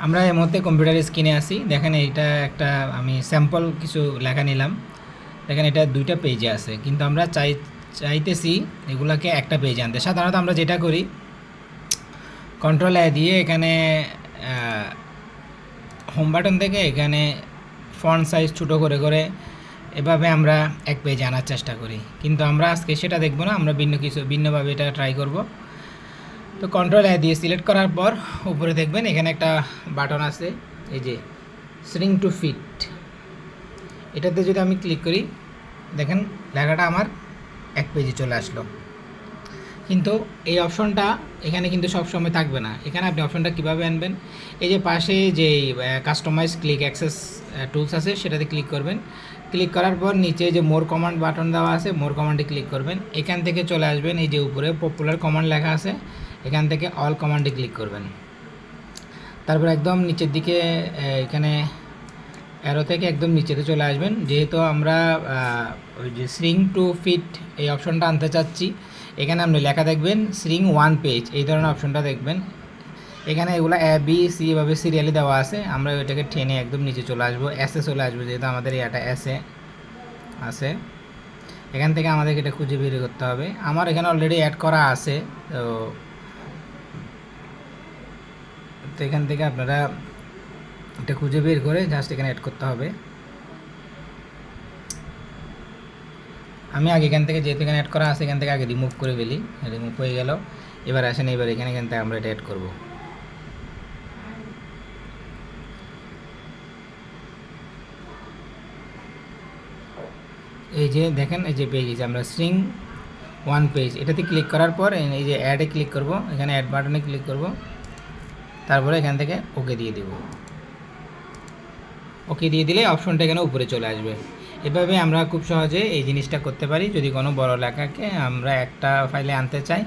আমরা এই মুহূর্তে কম্পিউটার স্ক্রিনে আছি। দেখেন এইটা একটা আমি স্যাম্পল কিছু লেখা নিলাম। দেখেন এটা 2টা পেজে আছে, কিন্তু আমরা চাইতেছি এগুলাকে একটা পেজে আনতে। সাধারণত আমরা যেটা করি, কন্ট্রোল দিয়ে এখানে হোম বাটন থেকে এখানে ফন্ট সাইজ ছোটো করে করে এভাবে আমরা এক পেজে আনার চেষ্টা করি, কিন্তু আমরা আজকে সেটা দেখব না। আমরা ভিন্নভাবে এটা ট্রাই করব। তো কন্ট্রোল দিয়ে সিলেক্ট করার পর উপরে দেখবেন এখানে একটা বাটন আছে, এই যে শ্রিঙ্ক টু ফিট। এটাতে যদি আমি ক্লিক করি, দেখেন লেখাটা আমার এক পেজে চলে আসলো। কিন্তু এই অপশনটা এখানে কিন্তু সবসময় থাকবে না। এখানে আপনি অপশনটা কীভাবে আনবেন, এই যে পাশে যে কাস্টমাইজ ক্লিক অ্যাক্সেস টুলস আছে সেটাতে ক্লিক করবেন। ক্লিক করার পর নিচে যে মোর কমান্ড বাটন দেওয়া আছে, মোর কমান্ডে ক্লিক করবেন। এখান থেকে চলে আসবেন, এই যে উপরে পপুলার কমান্ড লেখা আছে, এখান থেকে অল কমান্ডে ক্লিক করবেন। তারপর একদম নিচের দিকে এখানে অ্যারো থেকে একদম নিচেতে চলে আসবেন। যেহেতু আমরা ওই যে শ্রিঙ্ক টু ফিট এই অপশনটা আনতে চাচ্ছি, এখানে আপনি লেখা দেখবেন শ্রিঙ্ক 1 পেজ, এই ধরনের অপশনটা দেখবেন। এখানে এগুলো বি সি এভাবে সিরিয়ালি দেওয়া আছে। আমরা ওইটাকে টেনে একদম নিচে চলে আসবো, এসে চলে আসবো, যেহেতু আমাদের এটা এসে আছে। এখান থেকে আমাদেরকে এটা খুঁজে বের করতে হবে। আমার এখানে অলরেডি অ্যাড করা আছে, তো এখান থেকে আপনারা এটা খুঁজে বের করে জাস্ট এখানে অ্যাড করতে হবে। আমি আগে এখান থেকে যেহেতু এখানে অ্যাড করা আছে, এখান থেকে আগে রিমুভ করে ফেলি। রিমুভ হয়ে গেল। এবার আসেন, এবার এখান থেকে আমরা এটা অ্যাড করব। এই যে দেখেন, এই যে পেজ, আমরা শ্রিঙ্ক 1 পেজ এটাতে ক্লিক করার পর এই যে অ্যাডে ক্লিক করব, এখানে অ্যাড বাটনে ক্লিক করব, তারপরে এখান থেকে ওকে দিয়ে দেব। ওকে দিয়ে দিলে অপশনটা এখানে উপরে চলে আসবে। এভাবে আমরা খুব সহজে এই জিনিসটা করতে পারি। যদি কোনো বড় লেখাকে আমরা একটা ফাইলে আনতে চাই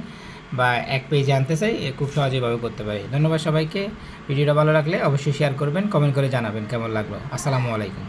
বা এক পেজে আনতে চাই, খুব সহজে এভাবে করতে পারি। ধন্যবাদ সবাইকে। ভিডিওটা ভালো লাগলে অবশ্যই শেয়ার করবেন, কমেন্ট করে জানাবেন কেমন লাগলো। আসসালামু আলাইকুম।